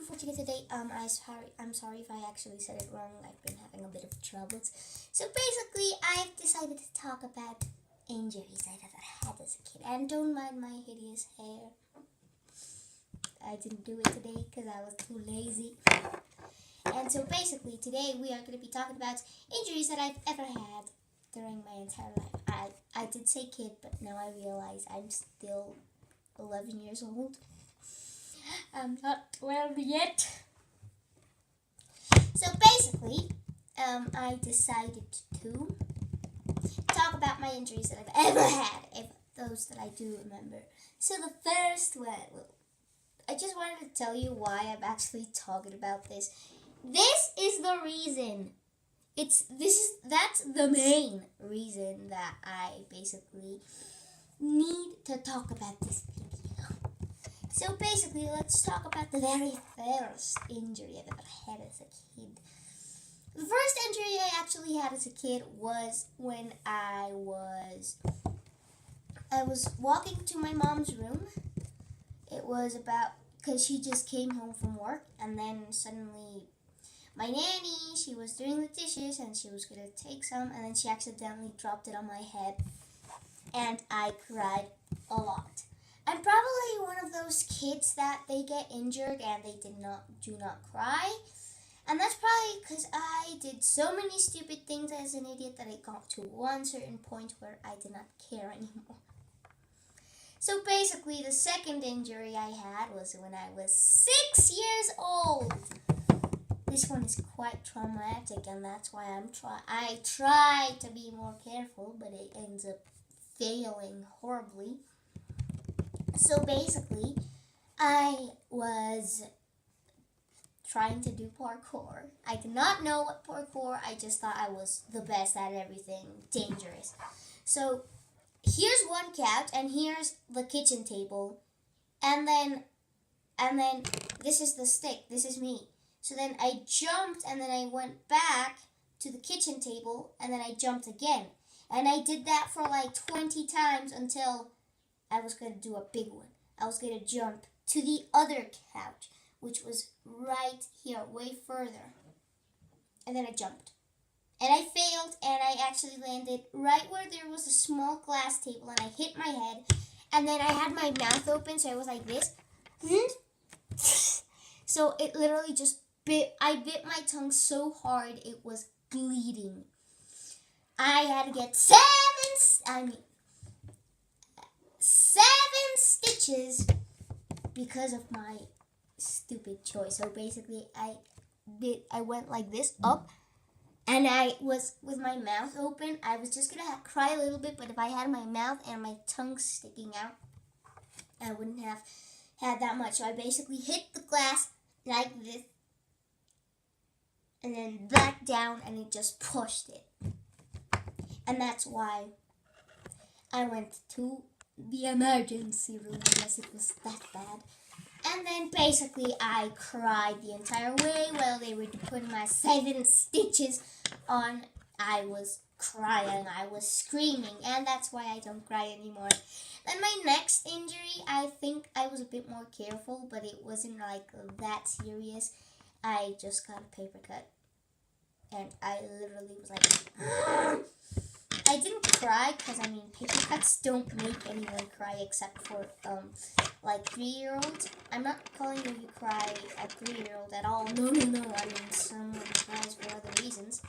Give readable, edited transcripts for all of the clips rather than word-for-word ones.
for today. I'm sorry if I actually said it wrong. I've been having a bit of troubles. So basically, I've decided to talk about injuries I've ever had as a kid. And don't mind my hideous hair. I didn't do it today because I was too lazy. And so basically, today we are going to be talking about injuries that I've ever had during my entire life. I did say kid, but now I realize I'm still 11 years old. I'm not 12 yet. So basically, I decided to talk about my injuries that I've ever had, those that I do remember. So the first one, I just wanted to tell you why I'm actually talking about this. This is the reason. That's the main reason that I basically need to talk about this video. So basically, let's talk about the very first injury I've ever had as a kid. The first injury I actually had as a kid was when I was walking to my mom's room. It was because she just came home from work, and then suddenly my nanny, she was doing the dishes and she was going to take some, and then she accidentally dropped it on my head, and I cried a lot. I'm probably one of those kids that they get injured and they do not cry. And that's probably because I did so many stupid things as an idiot that I got to one certain point where I did not care anymore. So basically, the second injury I had was when I was 6 years old. This one is quite traumatic, and that's why I try to be more careful, but it ends up failing horribly. So basically, I was trying to do parkour. I did not know what parkour. I just thought I was the best at everything. Dangerous. So here's one couch, and here's the kitchen table, and then this is the stick. This is me. So then I jumped, and then I went back to the kitchen table, and then I jumped again. And I did that for like 20 times until I was going to do a big one. I was going to jump to the other couch, which was right here, way further. And then I jumped. And I failed, and I actually landed right where there was a small glass table, and I hit my head. And then I had my mouth open, so I was like this. So it literally just I bit my tongue so hard it was bleeding. I had to get 7 stitches because of my stupid choice. So basically, I went like this up, and I was with my mouth open. I was just gonna cry a little bit, but if I had my mouth and my tongue sticking out, I wouldn't have had that much. So I basically hit the glass like this, and then back down, and it just pushed it. And that's why I went to the emergency room, unless it was that bad. And then basically I cried the entire way while they were putting my 7 stitches on. I was crying, I was screaming, and that's why I don't cry anymore. Then my next injury, I think I was a bit more careful, but it wasn't like that serious. I just got a paper cut, and I literally was like, I didn't cry because, paper cuts don't make anyone cry except for, like 3-year-olds. I'm not calling you cry at 3-year-old at all. No. Someone cries for other reasons.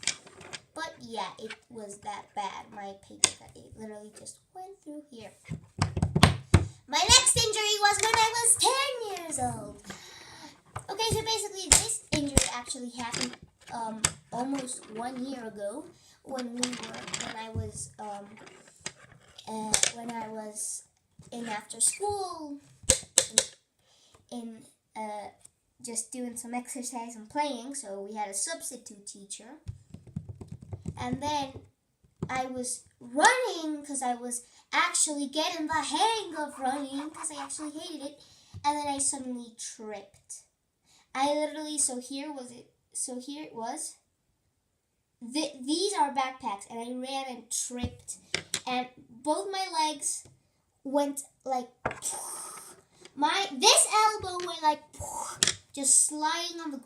But yeah, it was that bad. My paper cut, it literally just went through here. My next injury was when I was 10 years old. Okay, so basically this injury actually happened, almost 1 year ago. When I was in after school, just doing some exercise and playing. So we had a substitute teacher, and then I was running because I was actually getting the hang of running because I actually hated it, and then I suddenly tripped. I literally here it was. These are backpacks, and I ran and tripped, and both my legs went like this elbow went like just sliding on the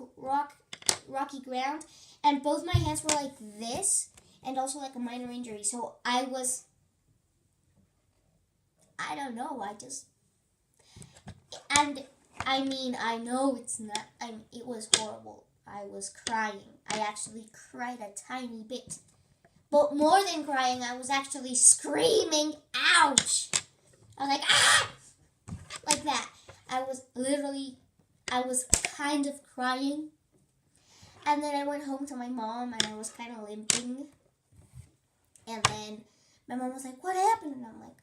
rocky ground, and both my hands were like this, and also like a minor injury. So I don't know, and I mean, I know it's not, it was horrible. I was crying. I actually cried a tiny bit. But more than crying, I was actually screaming, ouch! I was like, ah! Like that. I was kind of crying. And then I went home to my mom and I was kind of limping. And then my mom was like, what happened? And I'm like,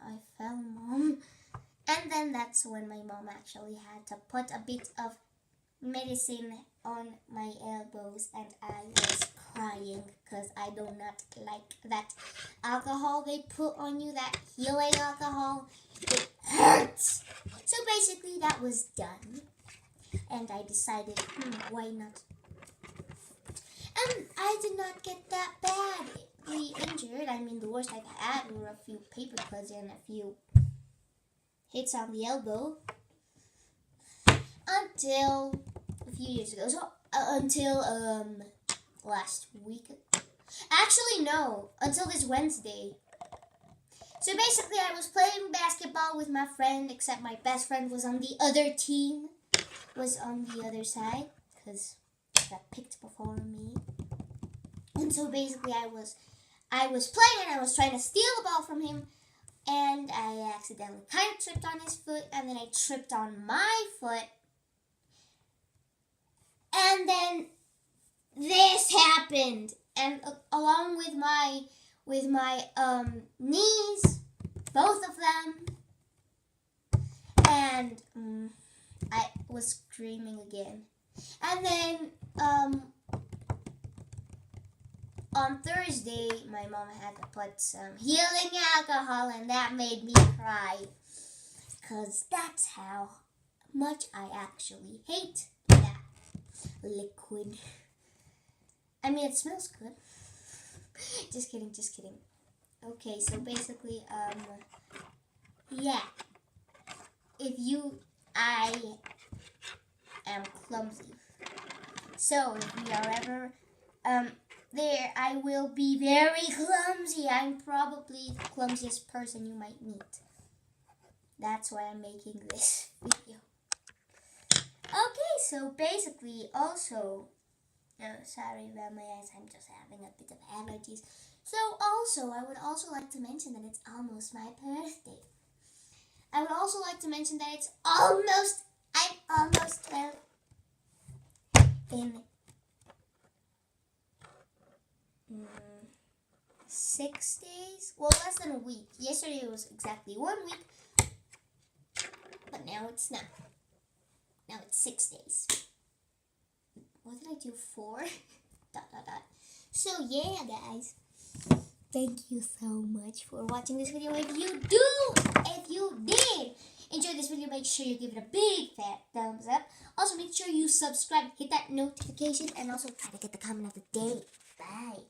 I fell, Mom. And then that's when my mom actually had to put a bit of medicine on my elbows, and I was crying because I do not like that alcohol they put on you, that healing alcohol. It hurts. So basically that was done, and I decided, why not? And I did not get that badly injured. I mean, the worst I've had were a few paper cuts and a few hits on the elbow. Until a few years ago. So, until last week. Actually, no. Until this Wednesday. So basically, I was playing basketball with my friend, except my best friend was on the other team. Was on the other side. Because he got picked before me. And so basically, I was playing and I was trying to steal the ball from him. And I accidentally kind of tripped on his foot. And then I tripped on my foot. And then this happened, and along with my knees, both of them, and I was screaming again. And then on Thursday, my mom had to put some healing alcohol, and that made me cry, because that's how much I actually hate that liquid. I mean, it smells good. Just kidding. Okay, so basically, yeah. I am clumsy. So if we are ever there, I will be very clumsy. I'm probably the clumsiest person you might meet. That's why I'm making this video. Okay, so basically, also, sorry about my eyes, I'm just having a bit of allergies. So also, I would also like to mention that it's almost my birthday. I would also like to mention that I'm almost 12 in 6 days. Well, less than a week. Yesterday was exactly 1 week, but now it's not. Now it's 6 days. What did I do? 4? ... So yeah, guys. Thank you so much for watching this video. If you did enjoy this video, make sure you give it a big fat thumbs up. Also, make sure you subscribe, hit that notification, and also try to get the comment of the day. Bye.